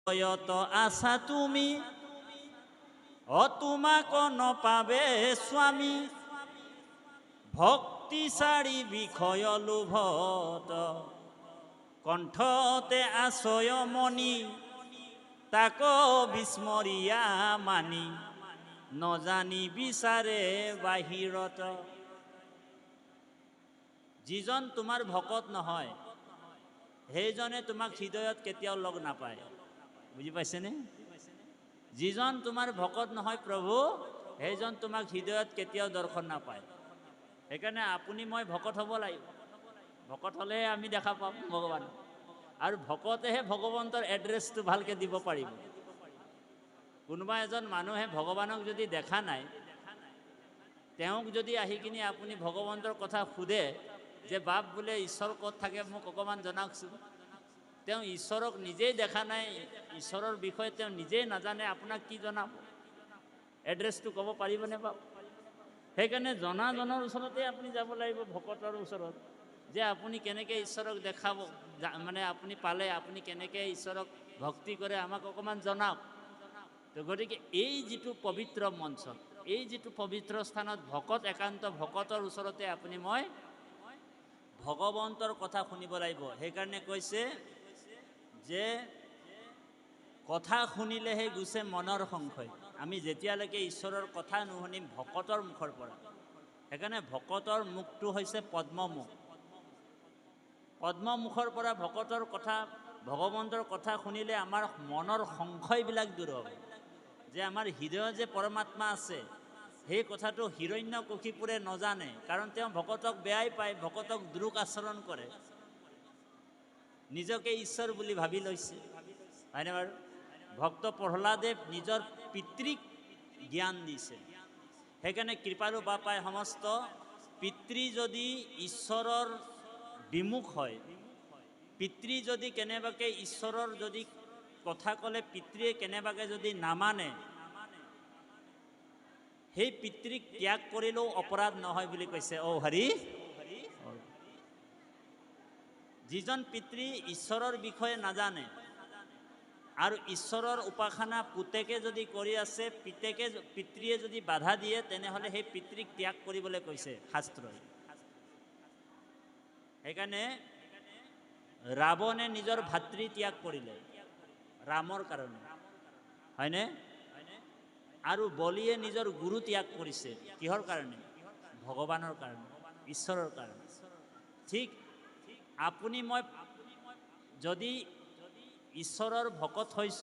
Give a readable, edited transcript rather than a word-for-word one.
হৃদয়ত আছা তুমি, তোমাক নপাবে স্বামী। ভক্তি চাৰি বিষয় লোভত, কণ্ঠতে আছয় মণি। তাক বিস্মৰিয়া মানি, নজানি বিচাৰে বাহিৰত। যিজন তোমাৰ ভকত নহয়, সেইজনে তোমাক হৃদয়ত কেতিয়াও লগ নাপায়। বুজি পাইছেনে? যিজন তোমাৰ ভকত নহয় প্ৰভু, সেইজন তোমাক হৃদয়ত কেতিয়াও দৰ্শন নাপায়। সেইকাৰণে আপুনি মই ভকত হ'ব লাগিব। ভকত হ'লেহে আমি দেখা পাম ভগৱান। আৰু ভকতেহে ভগৱন্তৰ এড্ৰেছটো ভালকৈ দিব পাৰিব। কোনোবা এজন মানুহে ভগৱানক যদি দেখা নাই, তেওঁক যদি আহি কিনি আপুনি ভগৱন্তৰ কথা সোধে যে বাপ বোলে ঈশ্বৰ ক'ত থাকে মোক অকণমান জনাওকচোন, তেওঁ ঈশ্বৰক নিজেই দেখা নাই, ঈশ্বৰৰ বিষয়ে তেওঁ নিজেই নাজানে, আপোনাক কি জনাব? এড্ৰেছটো ক'ব পাৰিবনে বাৰু? সেইকাৰণে জনাজনৰ ওচৰতে আপুনি যাব লাগিব, ভকতৰ ওচৰত, যে আপুনি কেনেকৈ ঈশ্বৰক দেখাব, মানে আপুনি পালে আপুনি কেনেকৈ ঈশ্বৰক ভক্তি কৰে আমাক অকণমান জনাওক। তো গতিকে এই যিটো পবিত্ৰ মঞ্চ, এই যিটো পবিত্ৰ স্থানত ভকত, একান্ত ভকতৰ ওচৰতে আপুনি মই ভগৱন্তৰ কথা শুনিব লাগিব। সেইকাৰণে কৈছে যে কথা শুনিলেহে গুচে মনৰ সংশয়। আমি যেতিয়ালৈকে ঈশ্বৰৰ কথা নুশুনিম ভকতৰ মুখৰ পৰা, সেইকাৰণে ভকতৰ মুখটো হৈছে পদ্মমুখ। পদ্মমুখৰ পৰা ভকতৰ কথা, ভগৱন্তৰ কথা শুনিলে আমাৰ মনৰ সংশয়বিলাক দূৰ হ'ব। যে আমাৰ হৃদয়ত যে পৰমাত্মা আছে, সেই কথাটো হিৰণ্যকশিপুৰে নজানে, কাৰণ তেওঁ ভকতক বেয়াই পায়, ভকতক দ্ৰোহ আচৰণ কৰে, নিজকে ঈশ্বৰ বুলি ভাবি লৈছে, হয়নে বাৰু? ভক্ত প্ৰহ্লাদে নিজৰ পিতৃক জ্ঞান দিছে। সেইকাৰণে কৃপালু বাপাই সমস্ত পিতৃ যদি ঈশ্বৰৰ বিমুখ হয়, পিতৃ যদি কেনেবাকৈ ঈশ্বৰৰ যদি কথা ক'লে পিতৃয়ে কেনেবাকৈ যদি নামানে, সেই পিতৃক ত্যাগ কৰিলেও অপৰাধ নহয় বুলি কৈছে। হৰি। যিজন পিতৃ ঈশ্বৰৰ বিষয়ে নাজানে আৰু ঈশ্বৰৰ উপাসনা পুতেকে যদি কৰি আছে, পিতৃয়ে যদি বাধা দিয়ে, তেনেহ'লে সেই পিতৃক ত্যাগ কৰিবলৈ কৈছে শাস্ত্ৰই। সেইকাৰণে ৰাৱণে নিজৰ ভাতৃ ত্যাগ কৰিলে ৰামৰ কাৰণে, হয়নে? আৰু বলিয়ে নিজৰ গুৰু ত্যাগ কৰিছে কিহৰ কাৰণে? ভগৱানৰ কাৰণে, ঈশ্বৰৰ কাৰণে। ঠিক আপুনি মই যদি ঈশ্বৰৰ ভকত হৈছোঁ,